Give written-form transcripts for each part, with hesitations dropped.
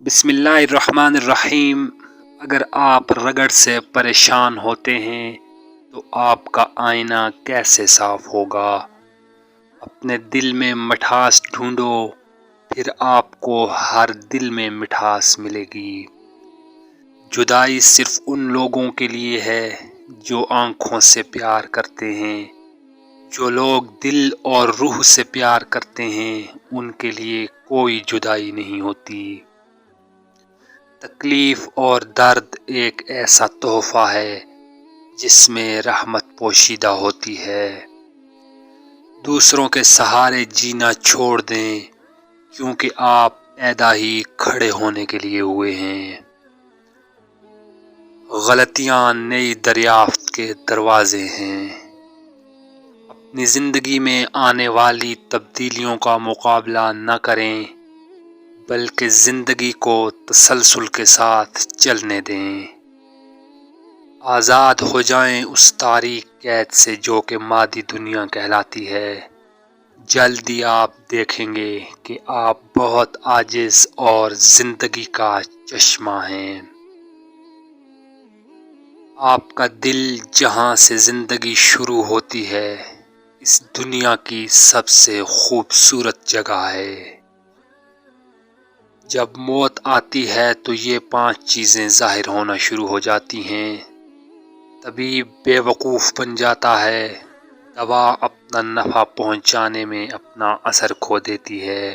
بسم اللہ الرحمن الرحیم۔ اگر آپ رگڑ سے پریشان ہوتے ہیں تو آپ کا آئینہ کیسے صاف ہوگا؟ اپنے دل میں مٹھاس ڈھونڈو، پھر آپ کو ہر دل میں مٹھاس ملے گی۔ جدائی صرف ان لوگوں کے لیے ہے جو آنکھوں سے پیار کرتے ہیں۔ جو لوگ دل اور روح سے پیار کرتے ہیں ان کے لیے کوئی جدائی نہیں ہوتی۔ تکلیف اور درد ایک ایسا تحفہ ہے جس میں رحمت پوشیدہ ہوتی ہے۔ دوسروں کے سہارے جینا چھوڑ دیں کیونکہ آپ پیدا ہی کھڑے ہونے کے لیے ہوئے ہیں۔ غلطیاں نئی دریافت کے دروازے ہیں۔ اپنی زندگی میں آنے والی تبدیلیوں کا مقابلہ نہ کریں بلکہ زندگی کو تسلسل کے ساتھ چلنے دیں۔ آزاد ہو جائیں اس تاریک قید سے جو کہ مادی دنیا کہلاتی ہے۔ جلد ہی آپ دیکھیں گے کہ آپ بہت عاجز اور زندگی کا چشمہ ہیں۔ آپ کا دل جہاں سے زندگی شروع ہوتی ہے اس دنیا کی سب سے خوبصورت جگہ ہے۔ جب موت آتی ہے تو یہ 5 چیزیں ظاہر ہونا شروع ہو جاتی ہیں۔ طبیب بے وقوف بن جاتا ہے، دوا اپنا نفع پہنچانے میں اپنا اثر کھو دیتی ہے،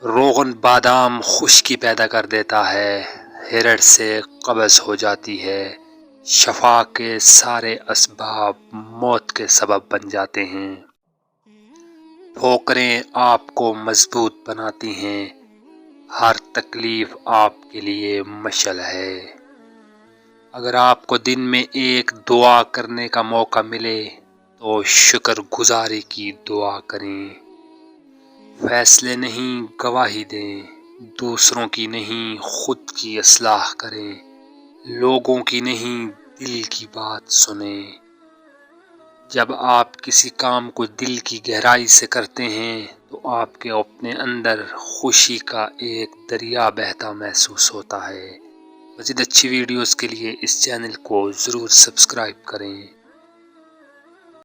روغن بادام خشکی پیدا کر دیتا ہے، ہرڑ سے قبض ہو جاتی ہے، شفا کے سارے اسباب موت کے سبب بن جاتے ہیں، ٹھوکریں آپ کو مضبوط بناتی ہیں، ہر تکلیف آپ کے لیے مشعل ہے۔ اگر آپ کو دن میں ایک دعا کرنے کا موقع ملے تو شکر گزاری کی دعا کریں۔ فیصلے نہیں گواہی دیں، دوسروں کی نہیں خود کی اصلاح کریں، لوگوں کی نہیں دل کی بات سنیں۔ جب آپ کسی کام کو دل کی گہرائی سے کرتے ہیں تو آپ کے اپنے اندر خوشی کا ایک دریا بہتا محسوس ہوتا ہے۔ مزید اچھی ویڈیوز کے لیے اس چینل کو ضرور سبسکرائب کریں۔